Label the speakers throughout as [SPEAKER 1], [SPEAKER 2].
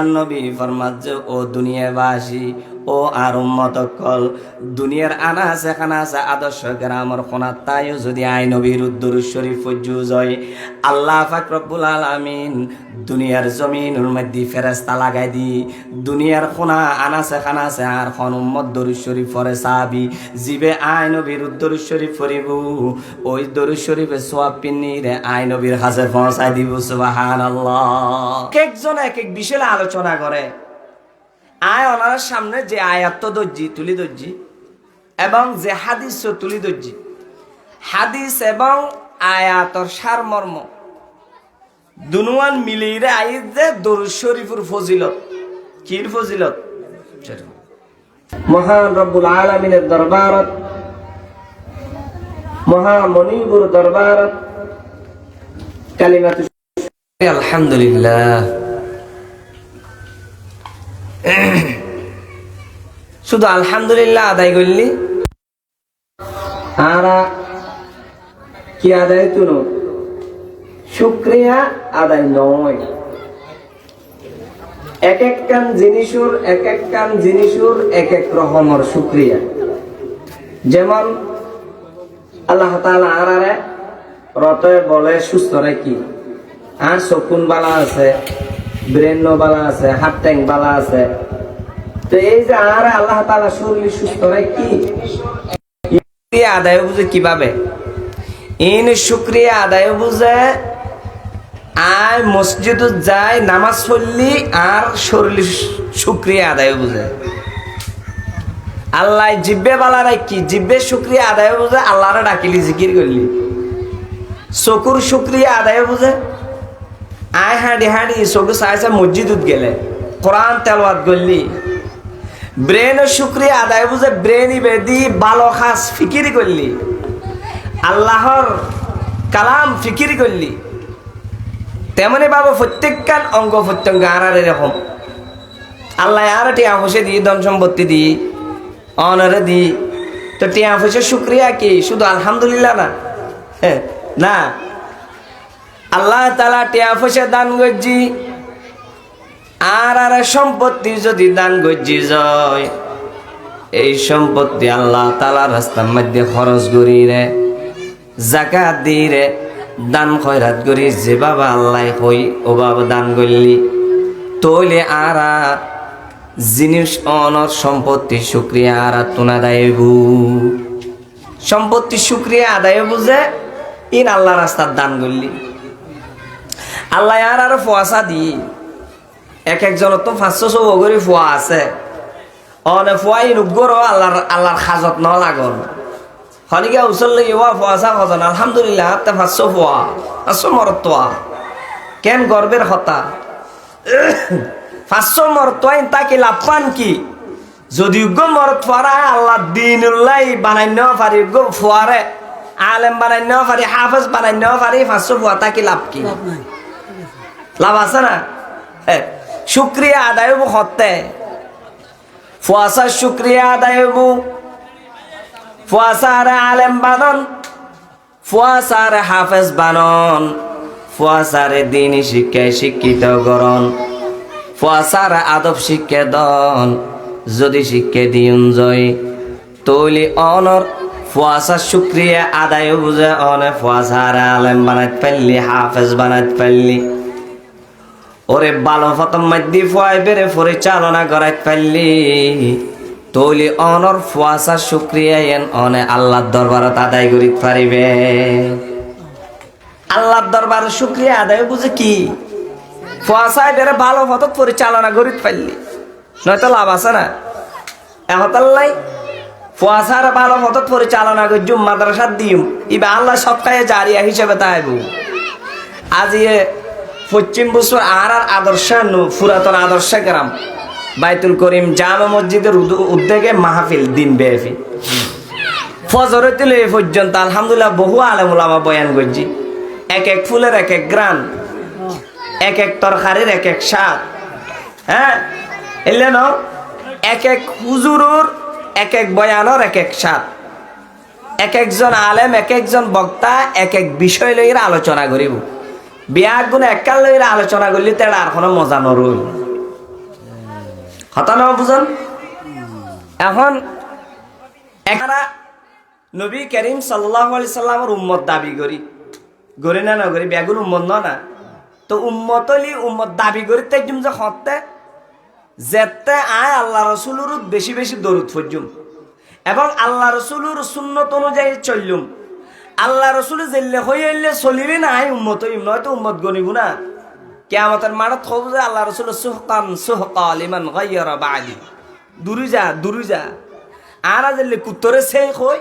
[SPEAKER 1] নবী ফরমাত যে ও দুনিয়াবাসী ও আর উম্মত কল দুনিয়ার আনাচে কানাচে আদর্শ গ্রামর কোনাত তাইও যদি আই নবীর দুরূদ শরীফ পড়জু যায় আল্লাহ পাক রব্বুল আলামিন দুনিয়ার জমিনের মধ্যে ফেরেশতা লাগাই দি দুনিয়ার কোনা আনাচে কানাচে আর কোন উম্মত দুরূদ শরীফ পড়ে সাহাবী জিবে আই নবীর দুরূদ শরীফ পড়িব ওই দুরূদ শরীফের সওয়াব পিন্নিরে আই নবীর কাছে পৌঁছাই দিব সুবহানাল্লাহ। একজন এক এক বিষয়ে আলোচনা করে আয় ওনার সামনে যে আয়াত দর্জি তুলি দর্জি এবং যে হাদিস তুলি দর্জি হাদিস এবং আয়াতর সারমর্ম দুনুয়ান মিলিয়ে আইত যে দরুদ শরীফের ফজিলত কির ফজিলত মহান রব্বুল আলামিনের দরবারত মহামনিবুর দরবারত কালিমাতু আলহামদুলিল্লাহ শুধু আলহামদুলিল্লাহ আদায় করলি আর কি আদায় তুনো শুকরিয়া আদায় নয়। এক এক কান জিনিসুর এক এক রকমের শুকরিয়া। যেমন আল্লাহ তাআলা আরারে রতে বলে সুস্থ রাখি আর চকুন বালা আছে ব্রেন বালা আছে হাত ট্যাং বালা আছে তো এই যে আর আল্লাহ তাআলা শরীর সুস্থ রাখি আদায় বুঝে কিভাবে ইন শুকরিয়া আদায় বুঝে আয় মসজিদে যায় নামাজ পড়লি আর শরীর শুকরিয়া আদায় বুঝে আল্লাহ জিব্বে বালা রাখি জিব্বে শুকরিয়া আদায় বুঝে আল্লাহরে ডাকিলি জিকির করলি চকুর শুকরিয়া আদায় বুঝে আয় হাঁড়ি হাঁড়ি চকু চাইছে মসজিদত গেলে কোরআন তেলাওয়াত করলি ব্রেন শুকরিয়া আদায় বুঝে ব্রেনই বেদি ভালো খাস ফিকির করলি আল্লাহর কালাম ফিকির করলি তেমনি ভাবে প্রত্যেকখান অঙ্গ প্রত্যঙ্গ আর এরকম আল্লাহ আর টিয়া পয়সা দিই ধন সম্পত্তি দিই অনরে দিই তো টিয়া পয়সা শুকরিয়া কি শুধু আলহামদুলিল্লাহ না হ্যাঁ না আল্লাহ তাআলা টিয়া পয়সা দান করছি আর সম্পত্তি যদি দান করছি যায় এই সম্পত্তি আল্লাহ তাআলার রাস্তার মধ্যে খরচ করি রে যাকাত দি রে দান খয়রাত করি যে বাবা আল্লাহ কই ও বাবা দান করলি তইলে আর জিনিস অনর সম্পত্তি শুকরিয়া আর তুনা দাইবু সম্পত্তি শুকরিয়া আদায় বুঝে ইন আল্লাহ রাস্তার দান করলি আল্লাহ আর ফোয়াশা দি এক একজনের তো 500 করে ফোয়া আছে অনে ফোয়াই নুগর আল্লাহর খাজত ন লাগন হলিকা উচল ইয়া ফোয়াশা খজন আলহামদুলিল্লাহ তে 500 ফোয়া 500 মরতোয়া কেন গর্বের হতা 500 মরতোয়া তাকে লাভ পান কি যদি উগ্র মরত ফরা আল্লাহ দিনুল্লাহ বানাইন পারি উগ্র ফোয়ারে আলেম বানাইন পারি হাফেজ বানাইন পারি 500 ফোয়া তাকে লাভ কি লাভ আছে না শুক্রিয়া আদায় হতে ফুয়াশার শুক্রিয়া আদায় ফুয়াশার আলেম বানন ফুয়াশার হাফেজ বানন ফুয়াশার দিনী শিক্ষায় শিক্ষিত করন ফুয়াশার আদব শিক্ষা দন যদি শিক্ষা দিন জয় তৈলি অনর ফুয়াশার শুক্রিয়া আদায় বুঝে অনে ফুয়াশার আলেম বানাইতে পারলি হাফেজ বানাইতে পারলি ওরে ভালো প্রথম মধ্যে ফুয়াই বেড়ে পরিচালনা করাইতে পারলি তৈলি অনর ফুয়াশার শুক্রিয়া এন অনে আল্লাহর দরবারত আদায় করিতে পারিবে আল্লাহর দরবারের শুক্রিয়া আদায় বুঝে কি ফুয়াশাই বেড়ে ভালো পথত পরিচালনা করিতে পারলি নয়তো লাভ আছে না এহতাল্লাই ফুয়াশার ভালো পথত পরিচালনা করজুম মাদ্রাসার দিম ইবা আল্লাহ সবটাই জারিয়া হিসেবে তাইব আজি পশ্চিম বছর আর আদর্শ পুরাতন আদর্শ গ্রাম বাইতুল করিম জামা মসজিদের উদ্যোগে মাহফিল দিন ব্যাপী ফজর তুলে এ পর্যন্ত আলহামদুলিল্লাহ বহু আলেম ওলামা বয়ান করছি এক এক ফুলের এক এক গ্রান এক এক তরকারির এক এক স্বাদ হ্যাঁ এলে ন এক এক হুজুরুর এক এক বয়ানোর এক এক স্বাদ এক একজন আলেম এক একজন বক্তা এক এক বিষয় লইয়ে আলোচনা করিব বিয়া গুণ একাল লইয়ে আলোচনা করলে তার আর কোনো মজা নরইল হতানো বুঝান। এখন এখানে নবী করিম সাল্লাল্লাহু আলাইহি সাল্লামের উম্মত দাবি করি গরি না না করি বেগুন উম্মত না তো উম্মত হলি উম্মত দাবি করি তাইজুম যে হতে যেতে আয় আল্লাহ রসুলের বেশি বেশি দরুদ ফজুম এবং আল্লাহ রসুলের সুন্নত অনুযায়ী চললুম। আল্লাহ রসুল জেলে হইলে চলিবি না আয় উম্মত হইম নয়তো উম্মত গনিব না। কিয়ামতের মাঠত হব যে আল্লাহ রসুল সুহকান সুহকা লিমান গায়্যারা বাদি দূরে যা আর জেলে কুত্তরে সেই কই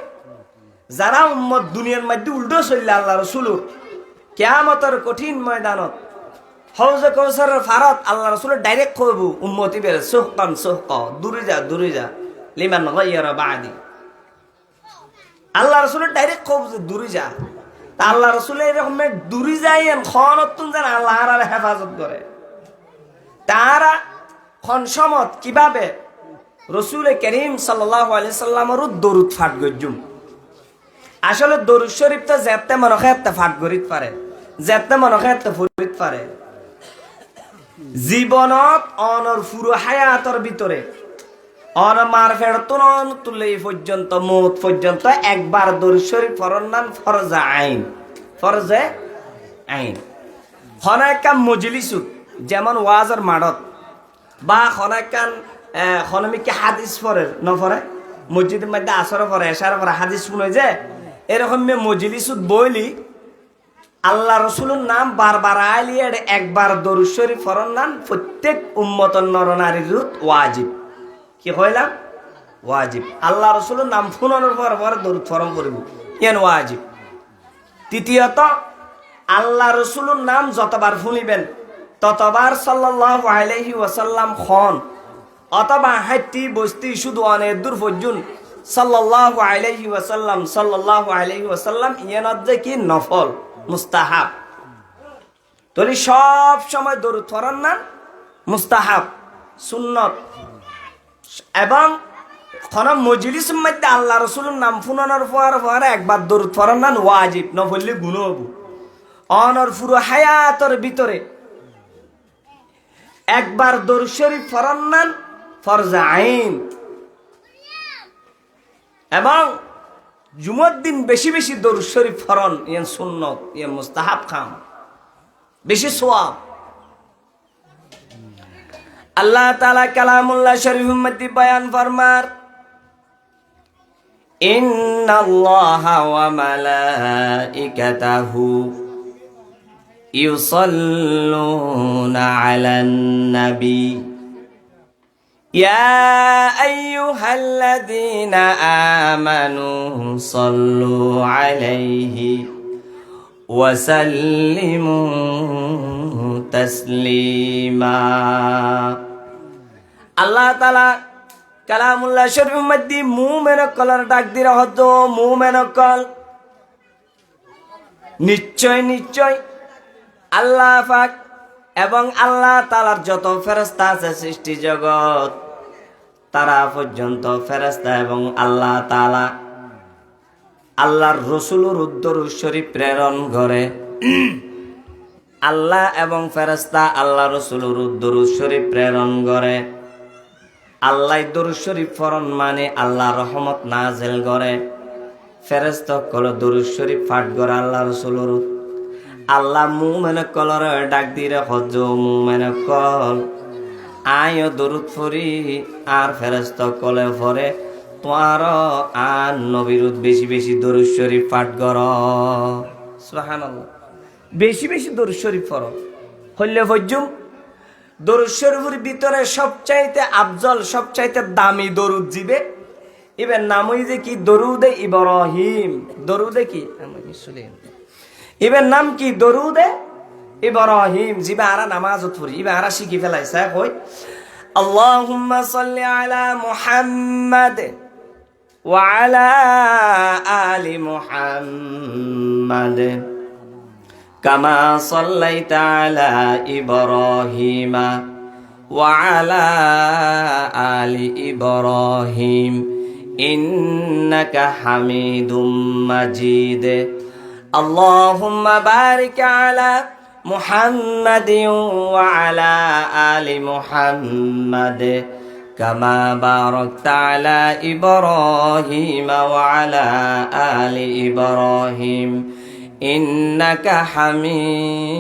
[SPEAKER 1] যারা উম্মত দুনিয়ার মধ্যে উল্টো চললে আল্লাহ রসুলুর কিয়ামতের কঠিন ময়দানত হৌজে কৌসারের ফারত আল্লাহ রসুলের ডাইরেক্ট কইব উম্মতি বের সুহকান সুহকা দূরে যা লিমান গায়্যারা বাদি। আল্লাহ রসুলের ডাইরেক্ট কইব যে দূরে যা। তা আল্লাহ রসুলের এরকম দূরে যাইয়েন খনতুন যেন আল্লাহ আর হেফাজত করে তারা খনসমত কিভাবে রসুল করিম সাল্লাল্লাহু আলাইহি সাল্লামের দরুদ ফাট গজুম। আসলে দরুদ শরীফটা যেতে মনকে এত ফাট গরিত পারে যেতে মনকে এত ফুরিত পারে জীবনত অনর ফুরু হায়াতর ভিতরে অন মার ফেরতুন তুলে পর্যন্ত মৌত পর্যন্ত একবার দরুদ শরীফ পড়ার নাম ফরজে আইন হনাকান মজলিসুত যেমন ওয়াজের মাঠত বা হনাকান হনমিকে হাদিস পড়ে নপড়ে মসজিদের মধ্যে আসরে পড়ে এশারে পড়ে হাদিস শুনে যে এরকম মজলিসুত বইলি আল্লাহ রসুলের নাম বারবার আইলি একবার দরুদ শরীফ পড়ার নাম প্রত্যেক উম্মতর নরনারীর ওয়াজিব। কি কইলাম? ওয়াজিব। আল্লাহ রসুলের নাম ফুনানোর পর দরুদ ফরম করব ইয়ান ওয়াজিব। তৃতীয়ত আল্লাহ রসুলের নাম যতবার শুনিবেন ততবার সাল্লাল্লাহু আলাইহি ওয়াসাল্লাম খন অথবা হাঁটি বসতি শুধু অনেক দূর পর্যন্ত সাল্লাল্লাহু আলাইহি ওয়াসাল্লাম ইয়ানত যে কি নফল মুস্তাহাব তরি সব সময় দরুদ ফরন না মুস্তাহাব সুন্নত এবং কোন মজলিসের মধ্যে আল্লাহ রসুলের নাম ফুনানোর পর একবার দরুদ ফরন না ওয়াজিব নফললে গুণ হব। অনর পুরো হায়াতর ভিতরে একবার দরুদ শরীফ ফরন না ফরজে আইন এবং জুমার দিন বেশি বেশি দরুদ শরীফ ফরন ইয়ান সুন্নত ইয়ান মুস্তাহাব খাম বেশি সওয়াব। আল্লাহ তাআলা কালামুল্লাহ শরীফের মধ্যে বয়ান ফরমার ইন্নাল্লাহা ওয়া মালাইকাতাহু ইউসাল্লুনা আলান নবী ইয়া আইয়ুহাল্লাযীনা আমানু সাল্লু আলাইহি ওয়া সাল্লিমু তাসলিমা। আল্লাহ তাআলা কালামুল্লাহ শরীফের মধ্যে মুমিনের কলার ডাক দিরা হতো মুমিনের কল নিশ্চয় আল্লাহ পাক এবং আল্লাহ তাআলার যত ফেরেশতা আছে সৃষ্টি জগৎ তারা পর্যন্ত ফেরেশতা এবং আল্লাহ তাআলা আল্লাহর রসুলের দরুদ শরীফ প্রেরণ করে। আল্লাহ এবং ফেরেশতা আল্লাহ রসুলের দরুদ শরীফ প্রেরণ করে। আল্লাহ দরুদ শরীফ ফরন মানে আল্লাহ রহমত নাজিল করে। ফেরেশতা কল দরুদ শরীফ পাঠ করে আল্লাহ রসুলের। আল্লাহ মুমিনে কলর ডাক দিরে হজ মুমিনে কল আয় দরুদ ফরি আর ফেরেশতা কলে ফরে তোমার আর নবীর বেশি বেশি দরুদ শরীফ পাঠ কর। সুবহানাল্লাহ। বেশি বেশি দরুদ শরীফ পড়ো হইলে ফজুম। দরুদ শরীফের ভিতরে সবচাইতে আফজল সবচাইতে দামি দরুদ জিবে এবার নাম হই যে কি দরুদে ইব্রাহিম। দরুদে কি এবার নাম কি দরুদে ইব্রাহিম। জিবা আরা নামাজত পড়ি এবার আরা শিখি ফেলাইছে কই আল্লাহুম্মা সাল্লি আলা মুহাম্মাদ ওয়া আলা আলি মুহাম্মাদ কামা সাল্লাইতা আলা ইব্রাহিম ওয়া আলা আলি ইব্রাহিম ইন্নাকা হামিদুম মাজিদ। আল্লাহুম্মা বারিক আলা মুহাম্মাদিন ওয়া আলা আলি মুহাম্মাদ كما باركت على إبراهيم وعلى آل إبراهيم إنك حميد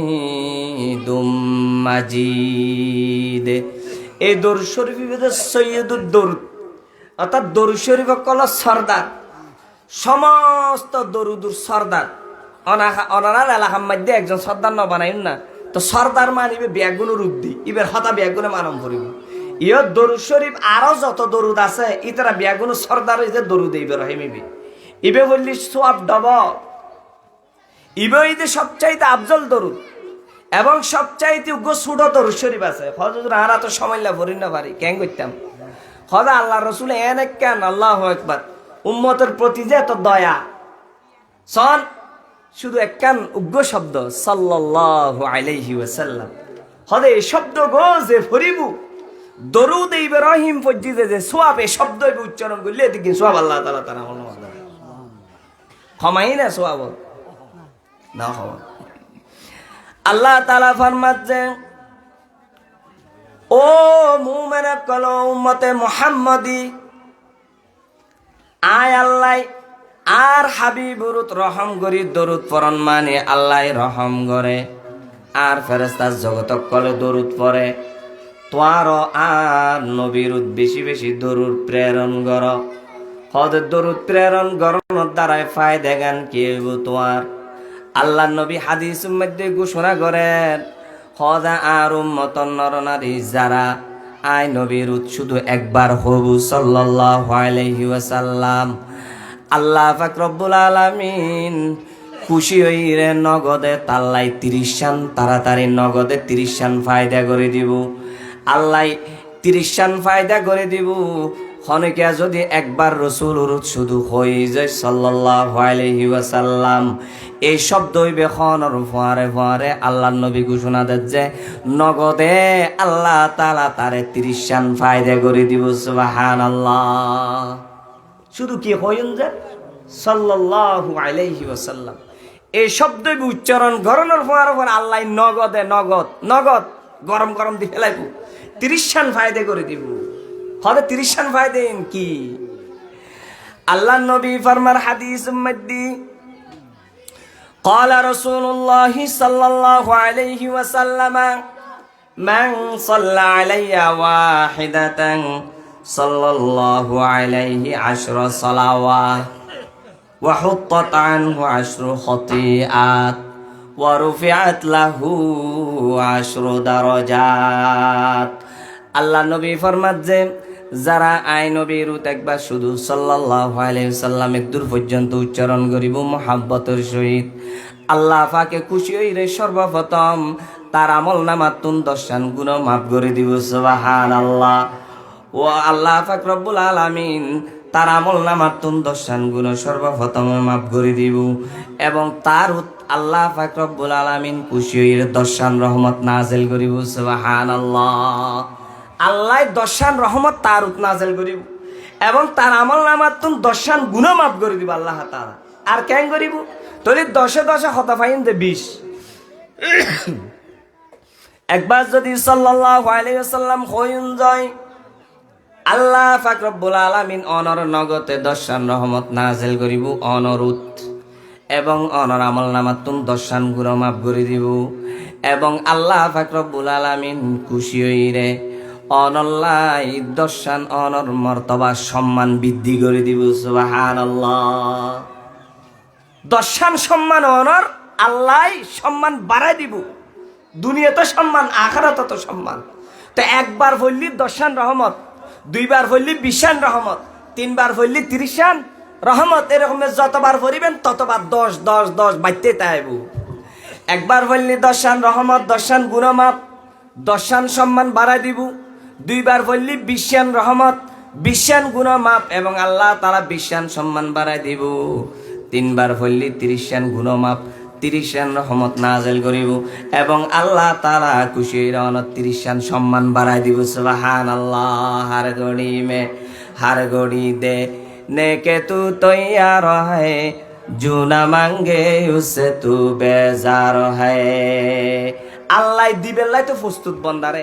[SPEAKER 1] مجيد. এই দরুদ শরীফের ভিতরে সৈয়দুদ দরুদ অর্থাৎ দরুদ শরীফ হল সর্দার, সমস্ত দরুদুর সর্দার। অনারার এলাকার মধ্যে একজন সর্দার ন বানাইন না, তো সর্দার মানিবে ব্যাগুনের উদ্দি ইবের হতা ব্যাগুনে মানম করিব। ইয় দরুদ শরীফ আরো যত দরুদ আছে ইতারা ব্যাগুনের সর্দার হইতে দরুদ ইব্রাহিম ইবে বললি সোয়াব ডব ইবে হইতে সবচাইতে আফজল দরুদ এবং সবচাইতে উগ্র ছোট দরুদ শরীফ আছে। হযরত আরা তো সময়লা ভরি না পারি কেন করতাম হদা আল্লাহ রসুল এন কেন আল্লাহু আকবার উম্মতের প্রতি যে এত দয়া সন শুধু একখান উগ্র শব্দ সাল্লাল্লাহু আলাইহি ওয়াসাল্লাম হদে এই শব্দ গো যে ফরিবু দরুদ ইব্রাহিম পর্যন্ত যে সোয়াব এই শব্দ উচ্চারণ করলে এদিকে সোয়াব আল্লাহ তাআলা তারা ক্ষমাই না সোয়াব না হওয়া। আল্লাহ তাআলা ফরমাচ্ছে ও মুমিন কল উম্মতে মুহাম্মাদি আয় আল্লাহ আর হাবিবুরুত রহম করি দরুদ পড়ন মানে আল্লাহ রহম করে আর ফেরেশতা জগতক কলে দরুদ পড়ে তোয়ার আর নবীরুত বেশি বেশি দরুদ প্রেরণ কর। হদ দরুদ প্রেরণ করার দ্বারাই ফায়দা গান কি হইব তোমার। আল্লাহ নবী হাদিসের মধ্যে ঘোষণা করেন খোদা আর উম্মতন নরনারী যারা আয় নবীর শুধু একবার হবু সাল্লাল্লাহু আলাইহি ওয়াসাল্লাম আল্লাহ পাক রব্বুল আলামিন খুশি হইরে নগদে তাল্লাই 30 শান তাড়াতাড়ি নগদে 30 শান ফায়দা করে দিব। আল্লাহ 30 শান ফায়দা করে দিব। খনিকা যদি একবার রসুল শুধু হয়ে যায় সাল্লাল্লাহু আলাইহি ওয়াসাল্লাম এই শব্দ হইবে খনর ফোয়ারে ফোয়ারে আল্লাহ নবী ঘোষণা দেন যে নগদে আল্লাহ তাআলা তারে 30 শান ফায়দা করে দিব। সুবহানাল্লাহ। শুধু কি হইন যে সাল্লাল্লাহু আলাইহি ওয়াসাল্লাম এই শব্দ উচ্চারণ গরনের ফোয়ারে ফোয়ারে আল্লাহ নগদে নগদ নগদ গরম গরম দিয়ে ফেলাইব 30 শান ফায়দা করে দিব। হলে 30 শান ফায়দেন কি আল্লাহ নবী ফরমার হাদিস মধ্যে قال رسول الله صلى الله عليه وسلم من صلى علي واحدة صلى الله عليه 10 صلوات وحطت عنه 10 خطيئات ورفعت له 10 درجات। আল্লাহ নবী ফরমাত যে যারা আই নবীর একবার শুধু সাল্লাল্লাহু আলাইহি ওয়াসাল্লামের দূর পর্যন্ত উচ্চারণ করিব মুহাব্বতের সহিত আল্লাহ পাকে খুশি হইরে সর্বপ্রথম তার আমল নামাতুন 10 গুণ মাফ করে দিব। সুবহানাল্লাহ। ও আল্লাহ পাক রব্বুল আলামিন তার আমল নামাতুন 10 গুণ সর্বপ্রথম মাফ করে দিব এবং তার আল্লাহ পাক রব্বুল আলামিন খুশি হইরে 10 রহমত নাযিল করিব। সুবহানাল্লাহ। আল্লাহ 10 রহমত তার নাযিল করিব এবং তার আমল নামাতুন 10 গুণ মাফ করে দিব আল্লাহ তাআলা। আর কেন করিব তোরে 10 10 হতা পাইন দে 20 একবার যদি সাল্লাল্লাহু আলাইহি ওয়াসাল্লাম হইন যায় আল্লাহ পাক রব্বুল আলামিন অনর নগতে 10 রহমত নাযিল করিব অনরুত এবং অনর আমল নামাতুন 10 গুণ মাফ করে দিব এবং আল্লাহ পাক রব্বুল আলামিন খুশি হইরে অনল্লাই 10 অনর মর্তবা সম্মান বৃদ্ধি করে দিব। সুবহানাল্লাহ। 10 সম্মান অনর আল্লাহ সম্মান বাড়াই দিব। দুনিয়াতে সম্মান আখিরাতে তো সম্মান। তো একবার বললি 10 রহমত, দুইবার বললি 20 রহমত, তিনবার বললি 30 রহমত, এরকম যতবার পড়িবেন ততবার 10 10 10 বাইতে তাইব। একবার বললি 10 রহমত 10 গুণ মাপ 10 সম্মান বাড়াই দিব। দুইবার বললি 20 রহমত 20 গুণ মাপ এবং আল্লাহ তাআলা 20 সম্মান বাড়াই দিব। তিনবার বললি 30 গুণ মাপ 30 রহমত নাযিল করিব এবং আল্লাহ তাআলা খুশি হইরা 29 সম্মান বাড়াই দিব। সুবহানাল্লাহ। हर घड़ी दे नेके तू तैयार है जो ना मांगे उससे तू बेजार है। আল্লাহ দিবেল্লাই তো প্রস্তুত বন্দারে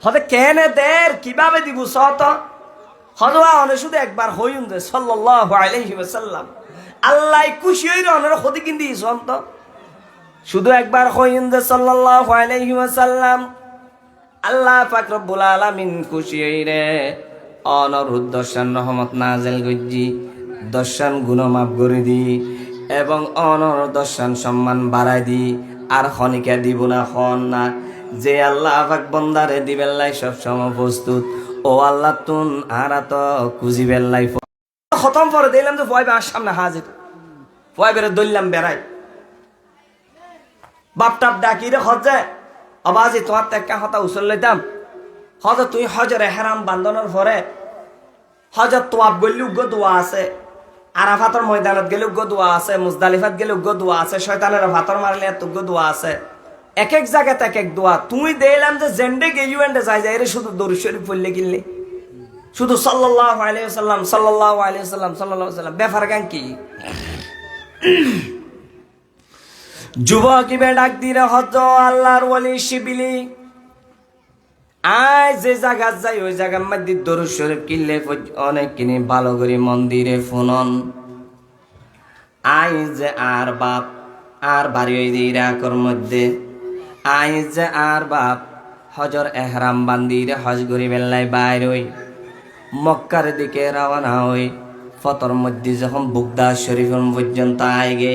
[SPEAKER 1] হতে কেনে দের কিভাবে দিব সত হদওয়া অনে শুধু একবার হইন যে সাল্লাল্লাহু আলাইহি ওয়াসাল্লাম আল্লাহ খুশি হইর অনের হদি কিন্দি সন্ত শুধু একবার হইন যে সাল্লাল্লাহু আলাইহি ওয়াসাল্লাম আল্লাহ পাক রব্বুল আলামিন খুশি হইরে অনরুদ্ধ দর্শন রহমত নাজেল গজ্জি দর্শন গুণ মাফ করে দি এবং অনর দর্শন সম্মান বাড়াই দি আর খনিকা দিব না খন না যে আল্লাহ পাক বন্দারে দিবেল্লাই সব সময় প্রস্তুত ও আল্লাহ তুন আর তো কুজিবেল্লাই খতম করে দিলাম যে ভয় আর সামনে হাজির ভয় বেড়ে দইলাম বেড়াই বাপটাপ ডাকি রে হজে আবাজি তোমার টেক্কা হতা উচল লইতাম হজ তুই হজরে হেরাম বান্ধনের পরে হজর তোয়াব গলি উগ্র দোয়া আছে আরাফাতর ময়দানত গেলে উগ্র দোয়া আছে মুজদালিফাত গেলে উগ্র দোয়া আছে শয়তানের ফাতর মারলে উগ্র দোয়া আছে এক এক জায়গাতে এক এক দোয়া তুই দেখলাম যে জেন্ডে গেইউ এন্ডে যাই যায় রে শুধু দরুদ শরীফ পড়লে গিললে শুধু সাল্লাল্লাহু আলাইহি ওয়াসাল্লাম সাল্লাল্লাহু আলাইহি ওয়াসাল্লাম সাল্লাল্লাহু আলাইহি ওয়াসাল্লাম বেফার গান কি যুবক ইবে ডাক দিরে হজ আল্লাহর ওলি শিবিলি আয় যে জায়গা যাই ওই জায়গার মধ্যে দরুদ শরীফ কিনলে অনেক কিনে ভালো করে মন্দিরে ফোনন আয় যে আর বাপ আর বাড়ি ওই ইরাকর মধ্যে আয় যে আর বাপ হজর এহরাম বান্দিরে হজ করি বেল্লাই বাইর হই মক্কার দিকে রওনা হই ফতর মধ্যে যখন বুগদা শরীফের পর্যন্ত আয় গে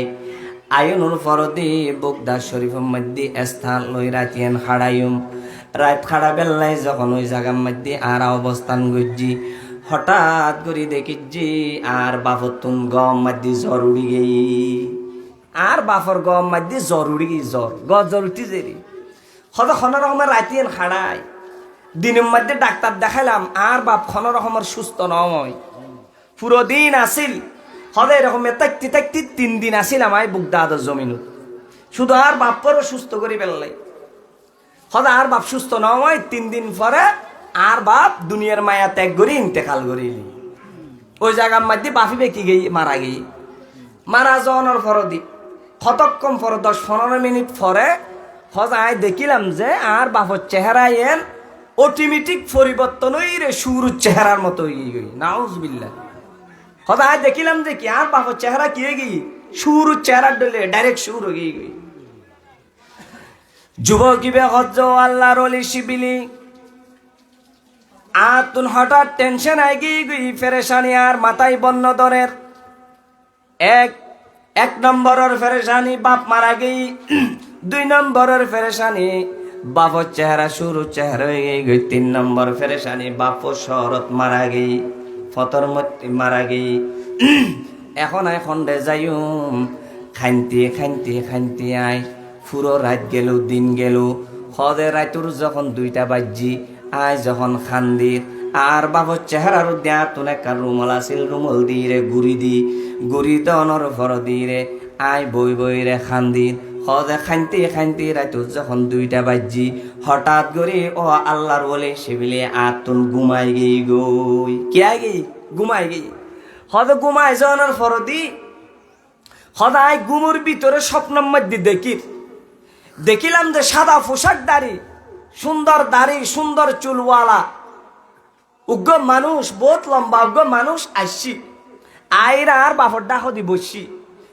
[SPEAKER 1] আয়নুর ফরদি বুগদা শরীফের মধ্যে স্থান লই রাতিয়ান খাড়াইম রাত খাড়া বেল্লাই যখন ওই জায়গার মধ্যে আর অবস্থান করছি হঠাৎ করে দেখিছি আর বাপর তুন গম মধ্যে জ্বর উড়ি গেই আর বাপর গম মধ্যে জ্বর উড়ি গেই জ্বর উঠি যেরি হয়তো কোনো রকমের রাতিয়ান খাড়াই দিনের মধ্যে ডাক্তার দেখাইলাম আর বাপ কোনো রকমের সুস্থ নয় পুরো দিন আসিল হয়তো এরকম তাকতি তাকতি 3 দিন আসিল আমায় বুগদাদের জমিনত শুধু আর বাপরও সুস্থ করে বেললাই হয়তো আর বাপ সুস্থ নয় 3 দিন পরে আর বাপ দুনিয়ার মায়া ত্যাগ করি ইন্তেকাল করিলি ওই জায়গার মধ্যে বাপি বেঁকি গেই মারা গেই মারা যাওয়ানোর ফরদি কতক্ষণ পরে 10-15 মিনিট পরে হজায় দেখিলাম যে আর বাপর চেহারা এন অটোমেটিক পরিবর্তন হই রে শুরুর চেহারার মতো হয়ে গই নাউজুবিল্লাহ হজায় দেখিলাম যে কি আর বাপর চেহারা কি হয়ে গই শুরুর চেহারা ডলে ডাইরেক্ট শুরু হয়ে গই যুবক ইবে হজ আল্লাহর ওলি শিবিলি আতুন হঠাৎ টেনশন আই গই ফেরেশানি আর মাথায় বন্য দরের এক নম্বরের ফেরেশানি বাপ মারা গই 2 নম্বরের ফেরেশানি বাপর চেহারা শুরু চেহারা হয়ে গই 3 নম্বর ফেরেশানি বাপর শরৎ মারা গই ফতর মতি মারা গই এখন খন্ডে যাইম খাইতে আয় পুরো রাত গেল দিন গেল হদে রাতুর যখন 2টা বাজছি আয় যখন খান্দির আর বাপর চেহারার দেয়া তুনে কার রুমল আসিল রুমল দিয়ে গুড়ি দনর ফর দিয়ে আয় বই রে খান্দির হদে খাইতে রাতুর যখন 2টা বাজছি হঠাৎ করে ও আল্লাহর বলে সেবিলে আর তুন ঘুমাই গই গই কে গই ঘুমাই গই হদে ঘুমাই যাওয়ার ফর দি হদায় গুমুর ভিতরে স্বপ্নের মধ্যে দেখিলাম যে সাদা পোশাক দাড়ি সুন্দর চুলওয়ালা উগ্র মানুষ বহুত লম্বা উগ্র মানুষ আসছি আইরা আর বাপর ডাক দি বসছি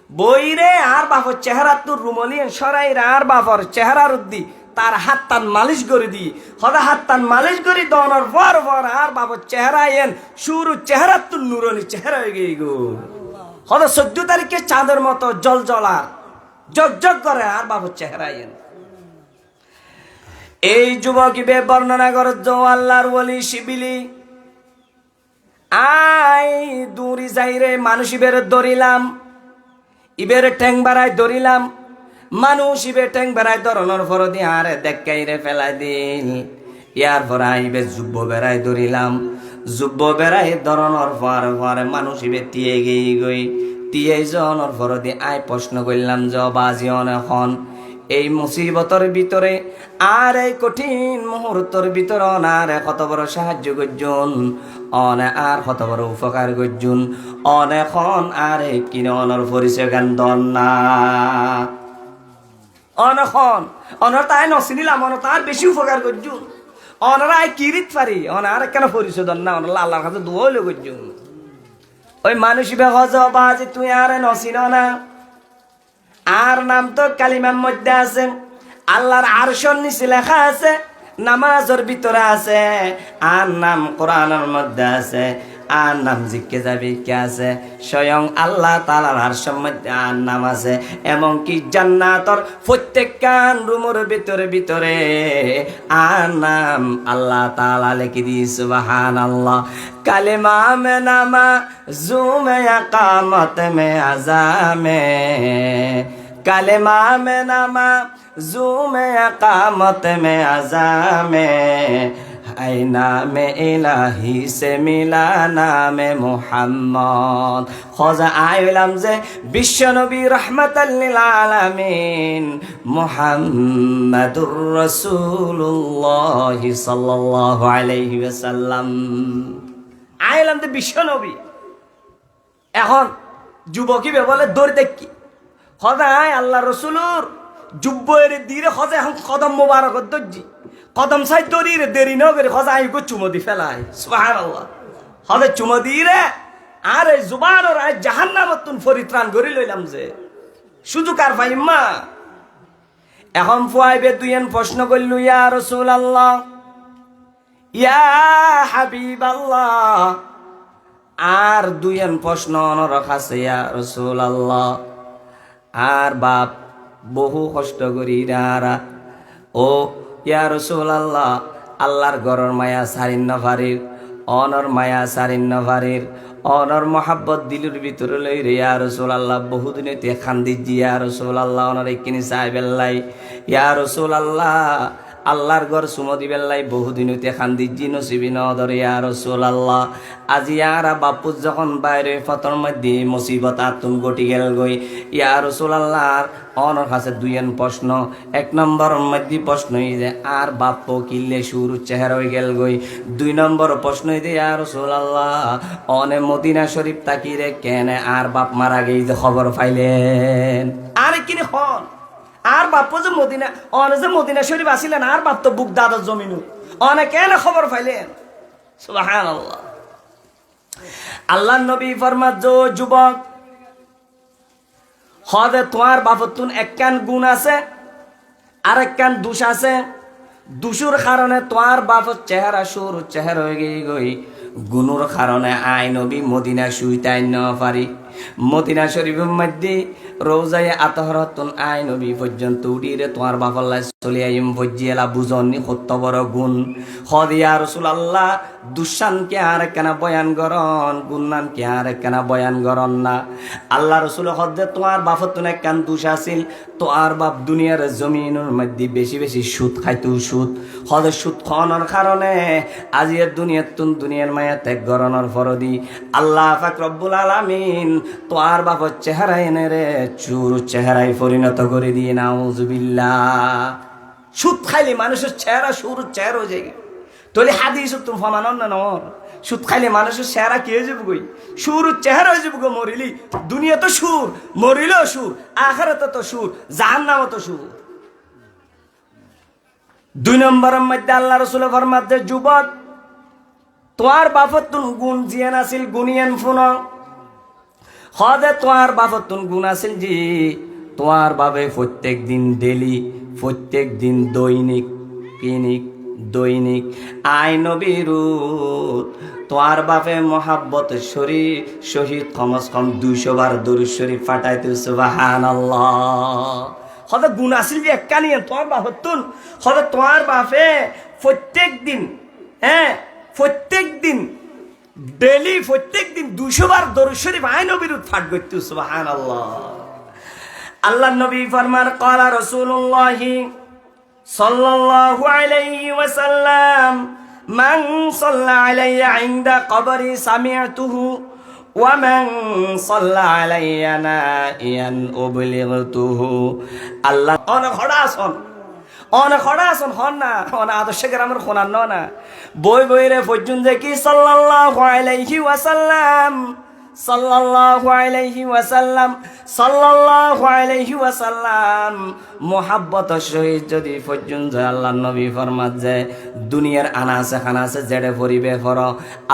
[SPEAKER 1] বইরে আর বাপর চেহারা তোর রুমলিয়ে সরাইরা আর বাপর চেহারার উদ্দি তার হাত টান মালিশ করে দি হদা হাত টান মালিশ করে দনের পর আর বাপর চেহারা এন শুরু চেহারা তোর নুরনি চেহারা হয়ে গই গো হদা 14 তারিখে চাঁদের মতো জল জগ করে আর বাবুর চেহারা এন এই যুবক ইবে বর্ণনা করে আল্লাহর ওলি শিবিলি আই দূরি যাইরে মানুষ ইবের ধরিলাম ইবের ঠ্যাং বাড়াই ধরিলাম মানুষ ইবে ঠ্যাং বাড়াই ধরনের পর দিয়ে আরে দেখাইরে ফেলাই দিল ইয়ার পর আইবে যুব্ব বেড়াই ধরিলাম যুব্ব বেড়াই ধরনের পরে মানুষ ইবে টিয়ে গই টিয়ে জনের পর দিয়ে আই প্রশ্ন করলাম যে বাজি অনেখন এই মুসিবতর ভিতরে আর এই কঠিন মুহূর্তর ভিতরে আর কত বড় সাহায্য করছুন অনে আর কত বড় উপকার করছুন অনেখন আর কিনে অনর পরিচয় গান দন না অনখন অনর তাই নচিনিলাম অন তার বেশি উপকার করছুন অনারাই কিরিত পারি অনার কেন পরিশোধ না অনার আল্লাহর কাছে দোয়া হইল করছুন ওই মানুষ বেহজ বাজি তুই আর নসিন না আর নাম তো কালিমার মধ্যে আছে আল্লাহর আরশের নিচে লেখা আছে নামাজের ভিতরে আছে আর নাম কোরআনের মধ্যে আছে আর নাম জিজ্ঞে যাবি কে আছে স্বয়ং আল্লাহ তাআলার আরশের মধ্যে আর নাম আছে এমনকি জান্নাতর প্রত্যেকখান রুমের ভিতরে আর নাম আল্লাহ তাআলা লিখে দিয়ে সুবহানাল্লাহ কালেমা মে নামা জুমে ইকামত মে আযামে কালেমা মে নামা জুমে ইকামত মে আযামে আই নামে ইলাহি সে মিলা নামে মুহাম্মদ খোঁজা আইলাম যে বিশ্বনবী রহমাতাল লিল আলামিন মুহাম্মাদুর রাসূলুল্লাহ সাল্লাল্লাহু আলাইহি ওয়াসাল্লাম আইলাম যে বিশ্বনবী এখন যুবকী বলে দৌড় দেখি খোঁজা আল্লাহ রসুলুর যুব্বয়ের দিরে খোঁজা এখন কদম মোবারক দর্জি কদম সাই তরির দেরি ন করে খোঁজা আই গো চুমদি ফেলাই সুবহানাল্লাহ হলে চুমদি রে আরে জুবানর আই জাহান্নামতুন পরিত্রাণ করি লইলাম যে সুযোগ আর পাইম্মা এখন ফুয়াইবে দুইয়েন প্রশ্ন করল ইয়া রাসূলুল্লাহ ইয়া হাবিবাল্লাহ আর দুইয়েন প্রশ্ন অনরখ আছে ইয়া রাসূলুল্লাহ আর বাপ বহু কষ্ট করি রারা ও ইয়া রাসূলুল্লাহ আল্লাহর ঘরের মায়া সারিন্ন ফারির অনর মায়া সারিন্ন ফারির অনর মহাব্বত দিলুর ভিতরে লই রে ইয়া রাসূলুল্লাহ বহুদিনে তে খান্দি জি ইয়া রাসূলুল্লাহ অনর কিনি চাইবেল্লাই ইয়া রাসূলুল্লাহ আল্লাহর ঘর সুমদি বেল্লাই বহুদিন হইতে খান্দি জি নসিবি নদর ইয়া রাসূলুল্লাহ আজি ইয়ারা বাপু যখন বাইরে ফতর মধ্যে মুসিবত আতুন গটি গেল গই ইয়া রাসূলুল্লাহ অনর কাছে দুইয়েন প্রশ্ন এক নম্বর মধ্যে প্রশ্ন যে আর বাপ্প কিল্লে সুর চেহারা হয়ে গেল গই দুই নম্বর প্রশ্ন যে ইয়া রাসূলুল্লাহ অনে মদিনা শরীফ তাকিরে কেন আর বাপ মারা গই যে খবর পাইলেন আর কিনে হন আর বাপ যে মদিনা অনে যে মদিনা শরীফ আসিলেন আর বাপ তো বুক দাদার জমিন অনে কেন খবর পাইলেন সুবহানাল্লাহ আল্লাহ নবী ফরমাত যুবক হদে তোমার বাপতুন একখান গুণ আছে আর একখান দোষ আছে দোষের কারণে তোমার বাপর চেহারা সুর চেহারা হয়ে গই গুণের কারণে আই নবী মদিনা শুইতাই ন পারি মদিনা শরীফের মধ্যে রোজায় আতহরতুন আই নবী পর্যন্ত উঠিরে তোমার বাপল্লাই চলে আইম ভজিয়েলা বুঝনি সত্য বড় গুণ হদিয়া রাসূলুল্লাহ দুঃসানকে আর কেনা বয়ান করন গুণনান কে আর কেনা বয়ান করন না আল্লাহ রসুল হদে তোমার বাপতুন একখান দোষ আছিল তোমার বাপ দুনিয়ার জমিনের মধ্যে বেশি বেশি সুদ খাইতো সুদ হদে সুদ খাওয়ানোর কারণে আজির দুনিয়ার মায়া ত্যাগ গরণর ফরদি আল্লাহ পাক রব্বুল আলামিন তোমার বাপর চেহারা এনে রে চুর চেহারায় পরিণত করে দিয়ে নাউজুবিল্লাহ সুদ খাইলে মানুষের চেহারা সুর চেহারা হয়ে যায় তোলে হাদিস তুমি ফমানো না নর সুদ খাইলে মানুষের চেহারা কি হয়ে যাবে গই সুর চেহারা হয়ে যাবে গো মরিলি দুনিয়া তো সুর মরিলেও সুর আখিরাতে তো সুর জাহান্নামে তো সুর দুই নম্বরের মধ্যে আল্লাহ রাসূল ফরমাতে যুবক তোমার বাপতুন গুণ জিয়ান আছিল গুনিয়ান ফুন হদে তোমার বাপতুন গুণ আছিল জি তোমার বাবে প্রত্যেক দিন ডেলি প্রত্যেক দিন দৈনিক আই নবীর তোমার বাপে মহাব্বত শরীর শহীদ কমস কম 200 বার দরুদ শরীফ ফাটাইতে সুবহানাল্লাহ হদে গুণ আছিল যে একখানি তোমার বাপতুন হদে তোমার বাপে প্রত্যেক দিন প্রত্যেক দিন ডেলি প্রত্যেক দিন 200 বার দরুদ শরীফ আই নবীর ফাট করতে সুবহানাল্লাহ আল্লাহ নবী ফরমান ক্বালা রাসূলুল্লাহ সাল্লাল্লাহু আলাইহি ওয়াসাল্লাম মান সাল্লা আলাইয়া ইনদা কবরি সামিআতুহু ওয়া মান সাল্লা আলাইয়া নাইয়ান উবলিগতুহু আল্লাহ অনেক খড়া আসন হন না আদর্শ গ্রামের খোনান না বই রে পর্যন্ত কি সাল্লাল্লাহু আলাইহি ওয়াসাল্লাম সাল্লাল্লাহু আলাইহি ওয়াসাল্লাম, সাল্লাল্লাহু আলাইহি ওয়াসাল্লাম মোহাব্বতের সহিত যদি পর্যন্ত আল্লাহর নবী ফরমাত যে দুনিয়ার আনাসে খানাসে জেডে পরিবে ফর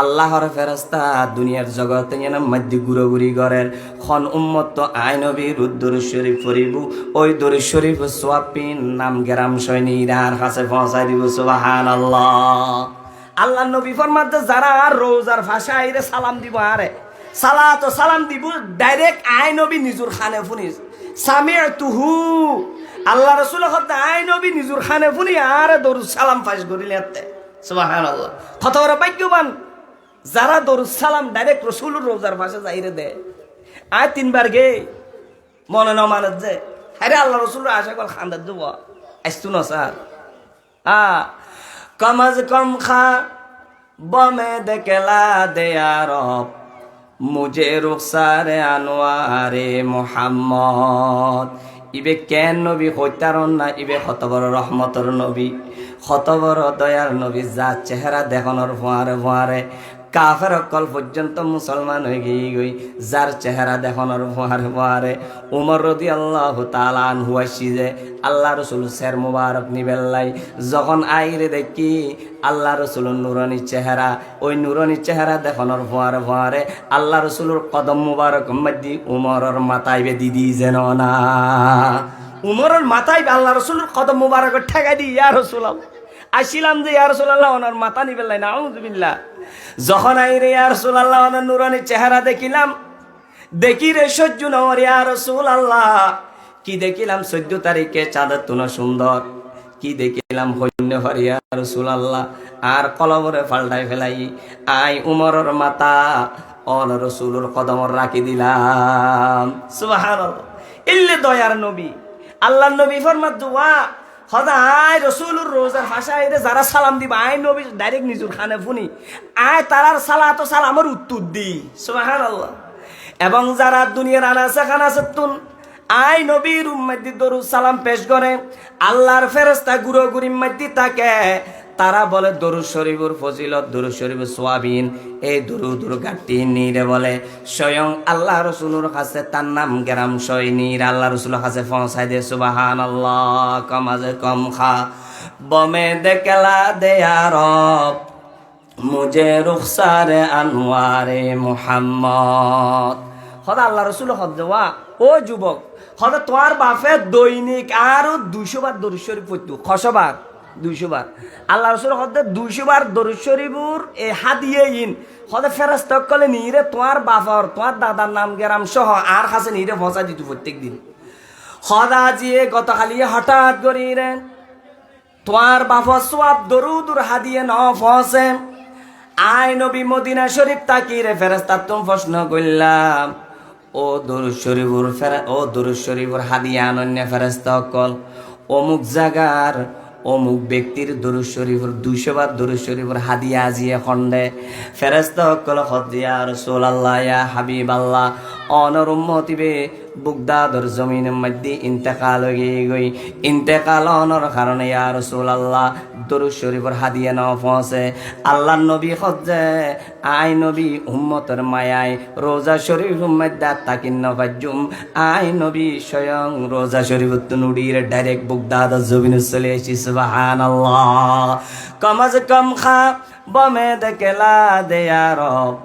[SPEAKER 1] আল্লাহর ফেরেশতা দুনিয়ার জগতে যেন মধ্যে ঘুরোঘুরি করেন খন উম্মত তো আই নবীর দরুদ শরীফ পড়িব, ওই দরুদ শরীফ সোয়াবিন নাম গেরাম সৈনিরার কাছে পৌঁছাই দিব। সুবহানাল্লাহ। আল্লাহর নবী ফরমাত যে যারা রোজার ভাষা আইরে সালাম দিব, আরে সালাত সালাম দিব ডাইরেক্ট আই নবী নিজুর খানে ফুনিস সামিআতুহু, আল্লাহ রাসূল হতে আই নবী নিজুর খানে ফুনি আর দরুদ সালাম ফাঁস করিলে। সুবহানাল্লাহ। কত বড় ভাগ্যবান যারা দরুদ সালাম ডাইরেক্ট রাসূলুর রোজার ভাষা যাইরে দে। আয় তিনবার গে মনে ন মানত যে আরে আল্লাহ রাসূল আশা কল খান্দার দেব আসতু না স্যার কম আজ কম খা বমে দেখলা দে আরব মুঝে রুখসারে আনোয়ারে মোহাম্মদ। ইবে কেন নবী হত্যারণ না, ইবে কত বড় রহমতর নবী, কত বড় দয়ার নবী, যার চেহারা দেখানোর ফোয়ারে ফোয়ারে কাফের অকল পর্যন্ত মুসলমান হয়ে গিয়ে গই, যার চেহারা দেখানোর ফোয়ারে ফোয়ারে উমর রাদিয়াল্লাহু তাআলা আনহু আসি যে আল্লাহ রসুল শের মুবারক নিবেল্লাই যখন আইরে দেখি আল্লাহ রসুলের নুরানি চেহারা, ওই নুরানি চেহারা দেখানোর ফোয়ারে ফোয়ারে আল্লাহ রসুলের কদম মুবারক মধ্যে উমরের মাথায় বেদি দি যেন না, উমরের মাথায় আল্লাহ রসুলের কদম মুবারক ঠেকাই দি ইয়া রাসূলুল্লাহ আসিলাম যে ইয়া রাসূলুল্লাহ ওনার মাথা নিবেল্লাই না আউযুবিল্লাহ। যখন আইরে ইয়া রাসূলুল্লাহ ওনার নুরানি চেহারা দেখিলাম, দেখি রে সহ্য নর ইয়া রাসূলুল্লাহ, কি দেখিলাম 14 তারিখে চাঁদের তুনা সুন্দর, কি দেখিলাম হইন্য ইয়া রাসূলুল্লাহ, আর কলবরে পাল্টাই ফেলাই আই উমরের মাথা অন রাসূলের কদমর রাখি দিলাম। সুবহানাল্লাহ। ইল্লে দয়ার নবী আল্লাহর নবী ফরমাত দুয়া সদায় রসুলুর রোজার ভাষায় যারা সালাম দিবা আই নবী ডাইরেক্ট নিজুর খানে ফুনি আয় তারার সালাত সালামের উত্তর দি। সুবহানাল্লাহ। এবং যারা দুনিয়ার আনাসে খানাসে তুন আই নবীর উম্মতি দরুদ সালাম পেশ করে আল্লাহর ফেরেশতা গুরো গুরিম মধ্যে থাকে, তারা বলে দরুদ শরীফের ফজিলত, দরুদ শরীফের সোয়াবিন, এই দরুদুর গাটি নিরে বলে স্বয়ং আল্লাহ রসুলের কাছে তার নাম গেরাম সই নির আল্লাহ রসুলের কাছে পৌঁছাই দে। সুবহানাল্লাহ। কমাজে কম খা বমে দেখলা দে আরব মুঝে রুখসারে আনোয়ারে মুহাম্মদ। হদা আল্লাহ রসুল হদা ও যুবক হদা তোমার বাপে দৈনিক আরো 200 বার দরুদ শরীফ পড়তো, 100 বার 200 বার আল্লাহ রসুল হদে 200 বার দরুদ শরীফুর এ হাদিয়ে ইন হদে ফেরেশতা কলে নিরে তোমার বাপর তোমার দাদার নাম গেরাম সহ আর কাছে নিরে পৌঁছা দিত প্রত্যেক দিন। হদা জিয়ে গতকালি হঠাৎ করিরে তোমার বাপর সব দরুদুর হাদিয়ে ন পৌঁছে আই নবী মদিনা শরীফ তাকিরে ফেরেশতা তুমি প্রশ্ন করলাম ও দরুদ শরীফুর ও দরুদ শরীফুর হাদিয়া অনন্য ফেরেশতা কল অমুক জায়গার অমুক ব্যক্তির দরুদ শরীফের 200 বার দরুদ শরীফের হাদিয়া আজিয়ে খন্ডে ফেরেশতা কল ইয়া রাসূলুল্লাহ ইয়া হাবিবাল্লাহ অনর উম্মতিবে বুগদাদর জমিনের মধ্যে ইন্তেকাল হয়ে গই, ইন্তেকাল অনর কারণে ইয়া রাসূলুল্লাহ দরুদ শরীফের হাদিয়া না পৌঁছে আল্লাহর নবী খজ্জে আই নবী উম্মতের মায়ায় রোজা শরীফ মধ্যে তাকিন নবাজুম আই নবী স্বয়ং রোজা শরীফত নুডির ডাইরেক্ট বুগদাদর জমিনে চলে এসেছি। সুবহানাল্লাহ। কম আজ কম খা বমে দেখলা দে আরব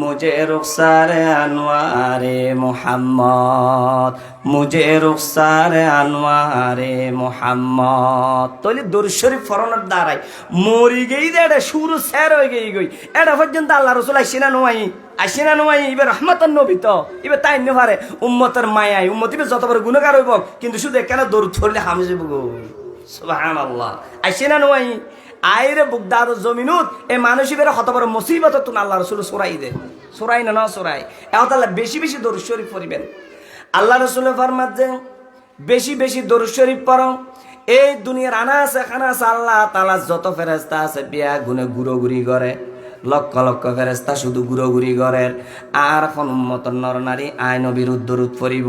[SPEAKER 1] মুঝে রুখসারে আনোয়ারে মুহাম্মদ মুঝে রুখসারে আনোয়ারে মুহাম্মদ। তলি দরুদ শরীফ ফরনের দ্বারাই মরি গই যে এটা শুরু শের হয়ে গই গই এটা পর্যন্ত আল্লাহ রাসূল আইসিনা নোয়াই ইবে রহমতের নবী তো ইবে তাই নে পারে উম্মতের মায়াই উম্মত ইবে যত বড় গুনাহগার হইব কিন্তু শুধু কেন দরুদ পড়লে হামজে গো। সুবহানাল্লাহ। আইসিনা নোয়াই আইরে বুগদাদ জমিনুত এ মানুষের কত বড় মুসিবত তুন আল্লাহ রাসূল সরাই দে সরাই না সরাই এতলা বেশি বেশি দরুদ শরীফ পড়িবেন। আল্লাহ রাসূল ফরমাত যে বেশি বেশি দরুদ শরীফ পড়ো এই দুনিয়ার আনাসে খানাসে আল্লাহ তাআলা যত ফেরেশতা আছে বিয়া গুনে গুরোগুরি করে, লক্ষ লক্ষ ফেরেশতা শুধু গুরোগুরি করে আর কোন উম্মতের নর নারী আই নবীর দরুদ পড়িব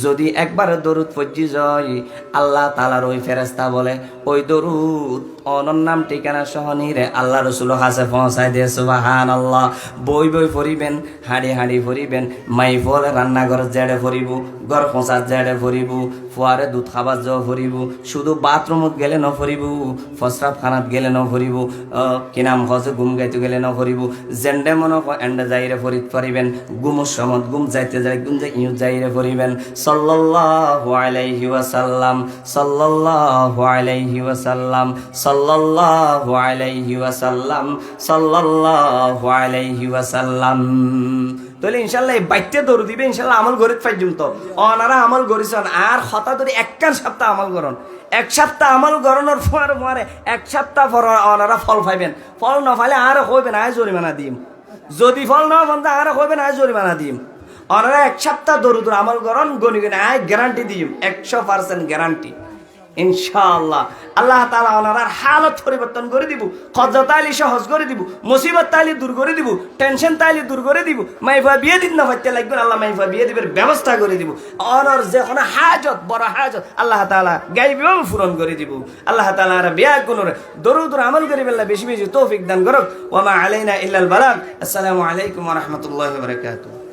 [SPEAKER 1] যদি একবার দরুদ পড়ি যায় আল্লাহ তাআলার ওই ফেরেশতা বলে ওই দরুদ অনর নাম ঠিকানা সহ নিরে আল্লাহ রসুল হাসে পৌঁছাই দিয়ে সুবহানাল্লাহ। বই বই ফরিবেন, হাঁড়ি হাঁড়ি ফরিবেন, মাই ফল রান্নাঘর জেড়ে ফরিব, ঘর পৌঁছাত জেড়ে ফরিব, ফুয়ারে দুধ খাবার যাওয়া ফরিব, শুধু বাথরুমত গেলে ন ফরিব, ফসরাব খানাত গেলে ন ফরিব, কি নাম হসে ঘুম গাইতে গেলে ন ফরিব, জেন্ডে মনে এন্ডে যাইরে ফরিদ ফরিবেন, গুমুর সমত গুম যাইতে যাই গুম যাই ইউ যাইরে ফরিবেন। সাল্লাল্লাহু আলাইহি ওয়াসাল্লাম, সাল্লাল্লাহু আলাইহি ওয়াসাল্লাম, সাল্লাল্লাহু আলাইহি ওয়াসাল্লাম, সাল্লাল্লাহু আলাইহি ওয়াসাল্লাম। তাহলে ইনশাল্লাহ এই বাইতে দৌড় দিবে, ইনশাল্লাহ আমল গরিব পাইজুম। তো অনারা আমল করেছেন আর হতা ধরে একখান সপ্তাহ আমল করন, এক সপ্তাহ আমল করানোর পরে এক সপ্তাহ পর অনারা ফল পাইবেন। ফল না পাইলে আর হইবেন আয় জরিমানা দিম, যদি ফল না পান আর হইবেন আয় জরিমানা দিম। অনারা এক সপ্তাহ দৌড় আমল করন, গনি গনি আয় গ্যারান্টি দিম, 100% গ্যারান্টি ইনশাআল্লাহ। আল্লাহ তাআলা ওনার হালত পরিবর্তন করে দিব, কজ্জা তাইলি সহজ করে দিব, মুসিবত তাইলি দূর করে দিব, টেনশন তাইলি দূর করে দিব, মাইফা বিয়ে দিন না হইতে লাগবে, আল্লাহ মাইফা বিয়ে দিবের ব্যবস্থা করে দিব। ওনার যে কোনো হাজত বড় হাজত আল্লাহ তাআলা গাইবেও পূরণ করে দিব। আল্লাহ তাআলা আর বিয়া গুণরে দরুদ আমল করি বেলা বেশি বেশি তৌফিক দান করুক। ওয়া মা আলাইনা ইল্লাল বালাগ। আসসালামু আলাইকুম ওয়া রাহমাতুল্লাহি ওয়া বারাকাতুহু।